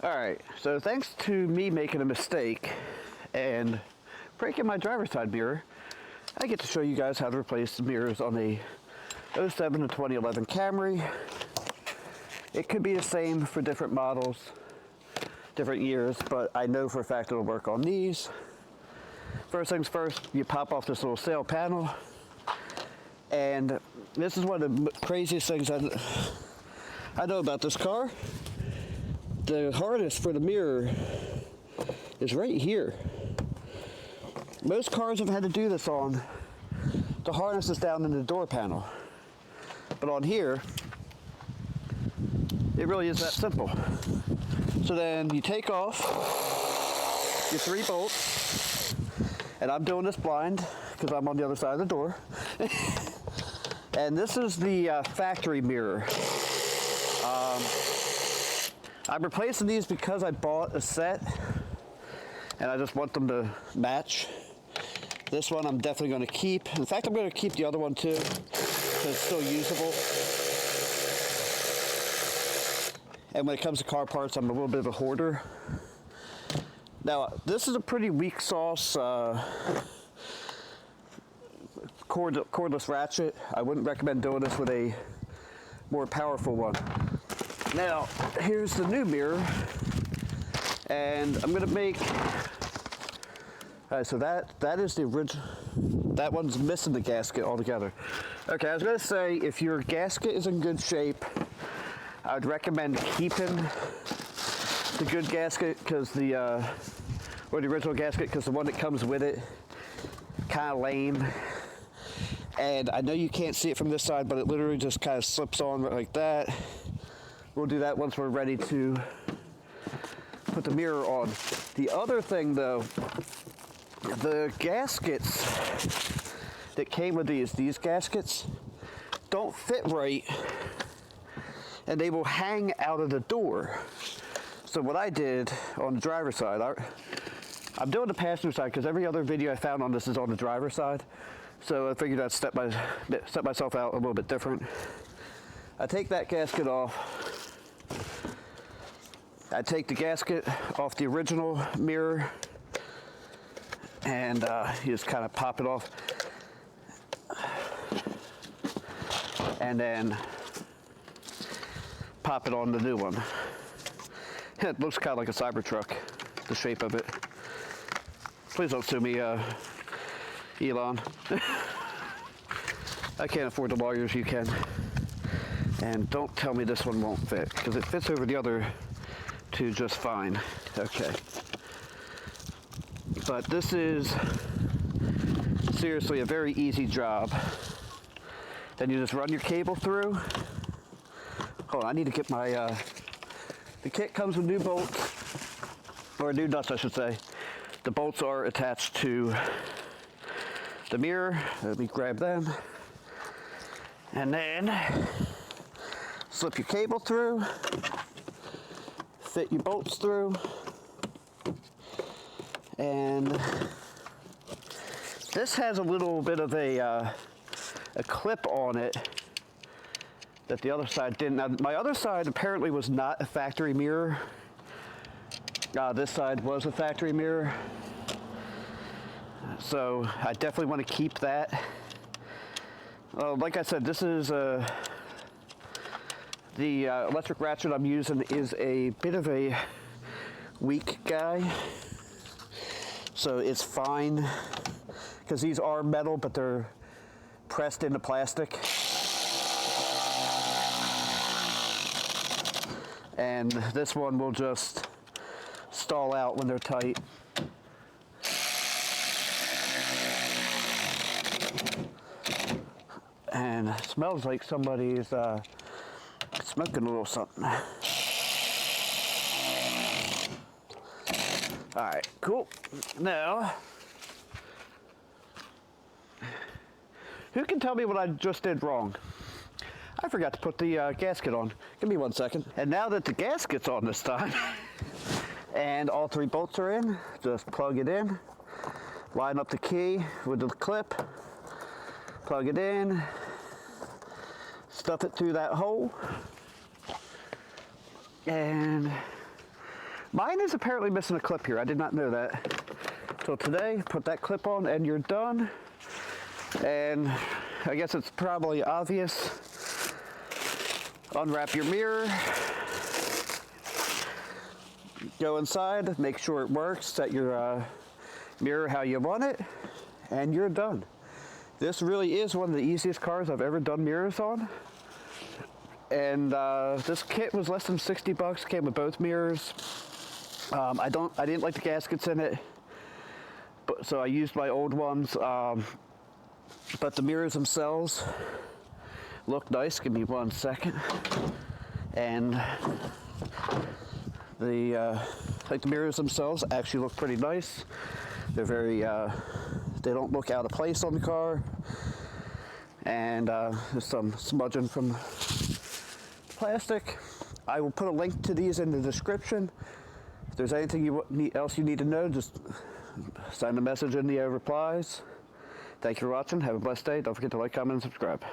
Alright, so thanks to me making a mistake and breaking my driver's side mirror, I get to show you guys how to replace the mirrors on a 07 to 2011 Camry. It could be the same for different models, different years, but I know for a fact it'll work on these. First things first, you pop off this little sail panel, and this is one of the craziest things I know about this car. The harness for the mirror is right here. Most cars have had to do this on. The harness is down in the door panel. But on here, it really is that simple. So then you take off your 3 bolts, and I'm doing this blind because I'm on the other side of the door. And this is the factory mirror. I'm replacing these because I bought a set and I just want them to match. This one I'm definitely going to keep. In fact, I'm going to keep the other one too because it's still usable. And when it comes to car parts, I'm a little bit of a hoarder. Now, this is a pretty weak sauce cordless ratchet. I wouldn't recommend doing this with a more powerful one. Now, here's the new mirror, and I'm gonna make. Alright, so that is the original. That one's missing the gasket altogether. Okay, I was gonna say if your gasket is in good shape, I would recommend keeping the good gasket because the original gasket, because the one that comes with it kind of lame. And I know you can't see it from this side, but it literally just kind of slips on like that. We'll do that once we're ready to put the mirror on. The other thing though, the gaskets that came with these gaskets don't fit right and they will hang out of the door. So what I did on the driver's side, I'm doing the passenger side because every other video I found on this is on the driver's side. So I figured I'd step myself out a little bit different. I take that gasket off. I take the gasket off the original mirror and you just kind of pop it off. And then pop it on the new one. It looks kind of like a Cybertruck, the shape of it. Please don't sue me, Elon. I can't afford the lawyers, you can. And don't tell me this one won't fit, because it fits over the other two just fine. Okay. But this is seriously a very easy job. Then you just run your cable through. Hold on, I need to get my, the kit comes with new bolts, or new nuts I should say. The bolts are attached to the mirror. Let me grab them. And then slip your cable through, fit your bolts through, and this has a little bit of a clip on it that the other side didn't. Now, my other side apparently was not a factory mirror. This side was a factory mirror. So I definitely want to keep that. Like I said, this is the electric ratchet I'm using is a bit of a weak guy. So it's fine because these are metal, but they're pressed into plastic. And this one will just stall out when they're tight. And it smells like somebody's smoking a little something. Alright, cool. Now, who can tell me what I just did wrong? I forgot to put the gasket on. Give me 1 second. And now that the gasket's on this time, and all 3 bolts are in, just plug it in, line up the key with the clip, plug it in, stuff it through that hole, and Mine is apparently missing a clip here. I did not know that. So today, put that clip on and you're done. And I guess it's probably obvious. Unwrap your mirror. Go inside, make sure it works, set your mirror how you want it, and you're done. This really is one of the easiest cars I've ever done mirrors on. And this kit was less than 60 bucks, came with both mirrors. I didn't like the gaskets in it, so I used my old ones. But the mirrors themselves look nice. Give me 1 second. And the mirrors themselves actually look pretty nice. They're very, they don't look out of place on the car. And there's some smudging from plastic. I will put a link to these in the description. If there's anything else you need to know, just send a message in the replies. Thank you for watching. Have a blessed day. Don't forget to like, comment, and subscribe.